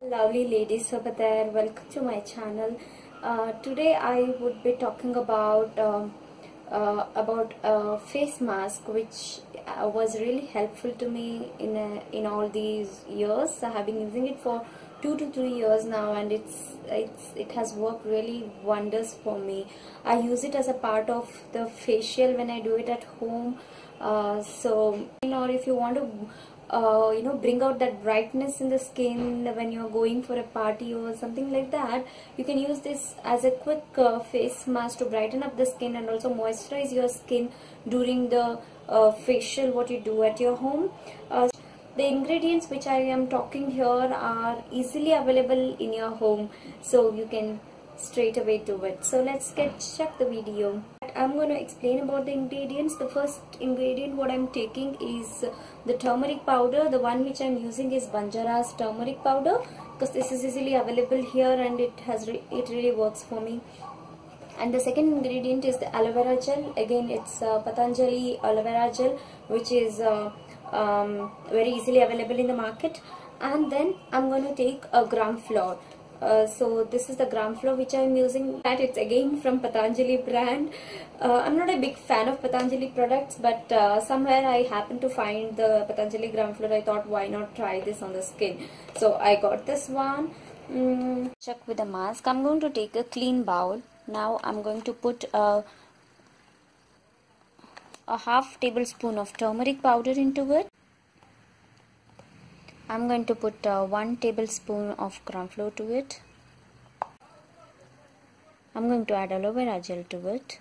Lovely ladies over there, welcome to my channel. Today I would be talking about face mask, which was really helpful to me in all these years. I have been using it for 2 to 3 years now, and it has worked really wonders for me. I use it as a part of the facial when I do it at home. Or if you want to bring out that brightness in the skin when you're going for a party or something like that, you can use this as a quick face mask to brighten up the skin and also moisturize your skin during the facial what you do at your home. The ingredients which I am talking here are easily available in your home, so you can straight away do it. So let's check the video. I'm going to explain about the ingredients. The first ingredient what I'm taking is the turmeric powder. The one which I'm using is Banjara's turmeric powder, because this is easily available here and it really works for me. And the second ingredient is the aloe vera gel. Again, it's Patanjali aloe vera gel, which is very easily available in the market. And then I'm going to take a gram flour. So this is the gram flour which I am using. That it's again from Patanjali brand. I'm not a big fan of Patanjali products, but somewhere I happened to find the Patanjali gram flour. I thought, why not try this on the skin? So I got this one. Check with the mask. I'm going to take a clean bowl. Now I'm going to put a half tablespoon of turmeric powder into it. I'm going to put 1 tablespoon of gram flour to it. I'm going to add aloe vera gel to it.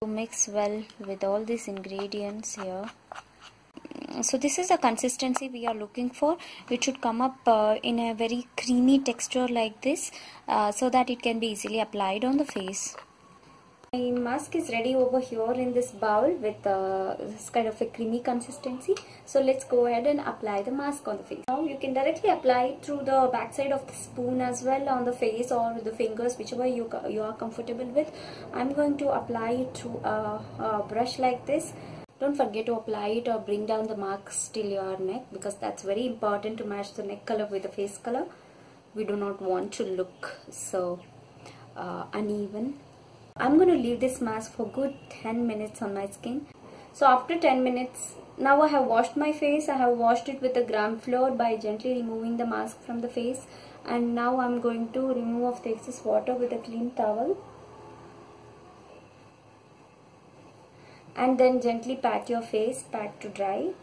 To mix well with all these ingredients here. So this is the consistency we are looking for. It should come up in a very creamy texture like this, so that it can be easily applied on the face. My mask is ready over here in this bowl with this kind of a creamy consistency. So let's go ahead and apply the mask on the face. Now you can directly apply it through the back side of the spoon as well on the face, or with the fingers, whichever you are comfortable with. I'm going to apply it through a brush like this. Don't forget to apply it or bring down the marks till your neck, because that's very important to match the neck color with the face color. We do not want to look so uneven. I'm going to leave this mask for good 10 minutes on my skin. So after 10 minutes, now I have washed my face. I have washed it with the gram flour by gently removing the mask from the face. And now I'm going to remove off the excess water with a clean towel. And then gently pat your face, pat to dry.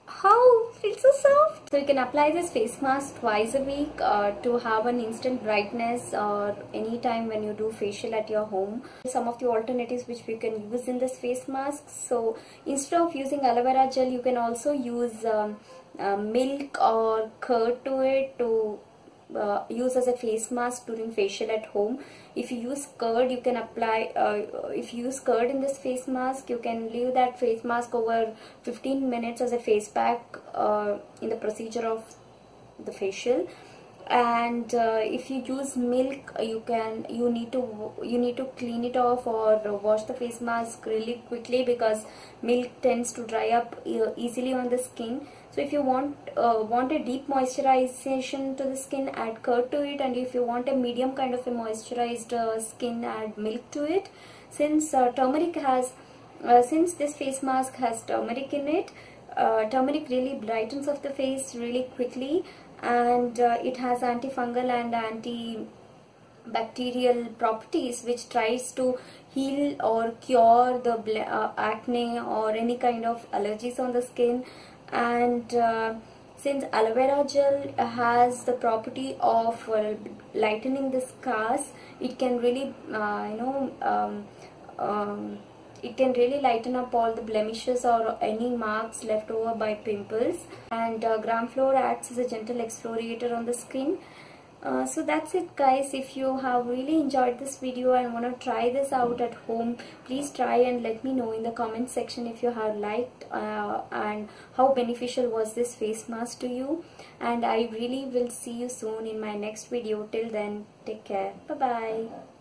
How feels so soft. So you can apply this face mask twice a week to have an instant brightness, or anytime when you do facial at your home. Some of the alternatives which we can use in this face mask. So instead of using aloe vera gel, you can also use milk or curd to it to use as a face mask during facial at home. If you use curd, you can apply, if you use curd in this face mask, you can leave that face mask over 15 minutes as a face pack in the procedure of the facial. And if you use milk, you need to clean it off or wash the face mask really quickly, because milk tends to dry up easily on the skin. So if you want a deep moisturization to the skin, add curd to it, and if you want a medium kind of a moisturized skin, add milk to it. Since since this face mask has turmeric in it, turmeric really brightens up the face really quickly, and it has antifungal and antibacterial properties, which tries to heal or cure the acne or any kind of allergies on the skin. And since aloe vera gel has the property of lightening the scars, it can really it can really lighten up all the blemishes or any marks left over by pimples. And gram flour acts as a gentle exfoliator on the skin. So that's it, guys. If you have really enjoyed this video and want to try this out at home, please try and let me know in the comment section if you have liked and how beneficial was this face mask to you. And I really will see you soon in my next video. Till then, take care. Bye bye.